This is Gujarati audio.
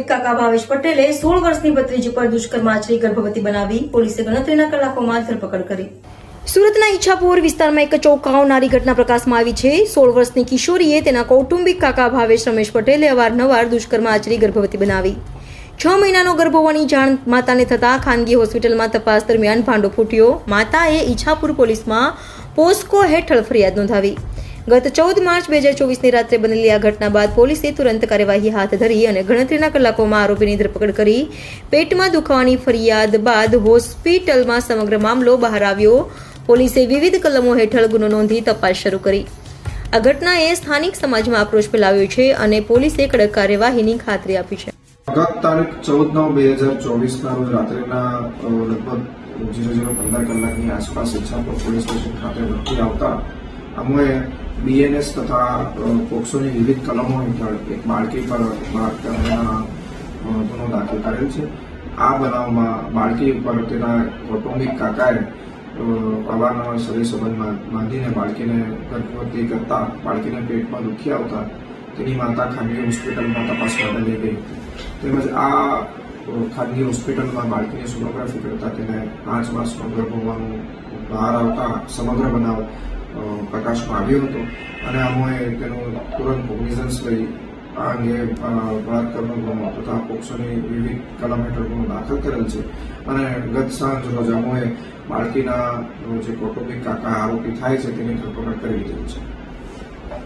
કૌટુંબિક કાકા ભાવેશ પટેલે 16 વર્ષની ભત્રીજી પર દુષ્કર્મ આચરી ગર્ભવતી બનાવી પોલીસે ગણતરીના કલાકોમાં ધરપકડ કરી। સુરતના ઈચ્છાપુર વિસ્તારમાં એક ચોંકાવનારી ઘટના પ્રકાશમાં આવી છે। 16 વર્ષની કિશોરીએ તેના કૌટુંબિક કાકા ભાવેશ રમેશ પટેલે અવારનવાર દુષ્કર્મ આચરી ગર્ભવતી બનાવી। 6 મહિનાનો ગર્ભ હોવાની જાણ માતાને થતા ખાનગી હોસ્પિટલમાં તપાસ દરમિયાન ભાંડો ફૂટ્યો। માતાએ ઈચ્છાપુર પોલીસમાં પોસ્કો હેઠળ ફરિયાદ નોંધાવી। ગત 14 માર્ચ 2024ની રાત્રે બનેલી આ ઘટના બાદ પોલીસે તુરંત કાર્યવાહી હાથ ધરી અને ગણતરીના કલાકોમાં આરોપીની ધરપકડ કરી। પેટમાં દુખાવાની ફરિયાદ બાદ હોસ્પિટલમાં સમગ્ર મામલો બહાર આવ્યો। પોલીસે વિવિધ કલમો હેઠળ ગુનો નોંધી તપાસ શરૂ કરી। આ ઘટનાએ સ્થાનિક સમાજમાં આક્રોશ ફેલાવ્યો છે અને પોલીસે કડક કાર્યવાહીની ખાતરી આપી છે। ગત તારીખ 14/9/2024ના રોજ રાત્રિના લગભગ 00:15 કલાકની આસપાસ ઈચ્છાપુર પોલીસ સ્ટેશન ખાતે ભરતી આવતા અમોએ બીએનએસ તથા પોક્સોની વિવિધ કલમો હેઠળ એક બાળકી પર બળાત્કારના ગુનો દાખલ કરેલ છે। આ બનાવમાં બાળકી ઉપર તેના કૌટુંબિક કાકાએ અવારનવાર શરીર સંબંધ બાંધીને બાળકીને ગર્ભવતી કરતા બાળકીને પેટમાં દુખી આવતા તેની માતા ખાનગી હોસ્પિટલમાં તપાસ માટે લઈ ગઈ તેમજ આ ખાનગી હોસ્પિટલમાં બાળકીની સોનોગ્રાફી કરતા તેને 5 માસનો ગર્ભ હોવાનું બહાર આવતા સમગ્ર બનાવ પ્રકાશમાં આવ્યો હતો અને અમોએ તેનું તુરંત કોગ્નિઝન્સ લઈ આ અંગે બળાત્કારનો ગુનો તથા પોક્સોની વિવિધ કલમ હેઠળ ગુનો દાખલ કરેલ છે અને ગત સાંજ રોજ અમોએ બાળકીના જે કૌટુંબિક કાકા આરોપી થાય છે તેની ધરપકડ કરી લીધેલ છે।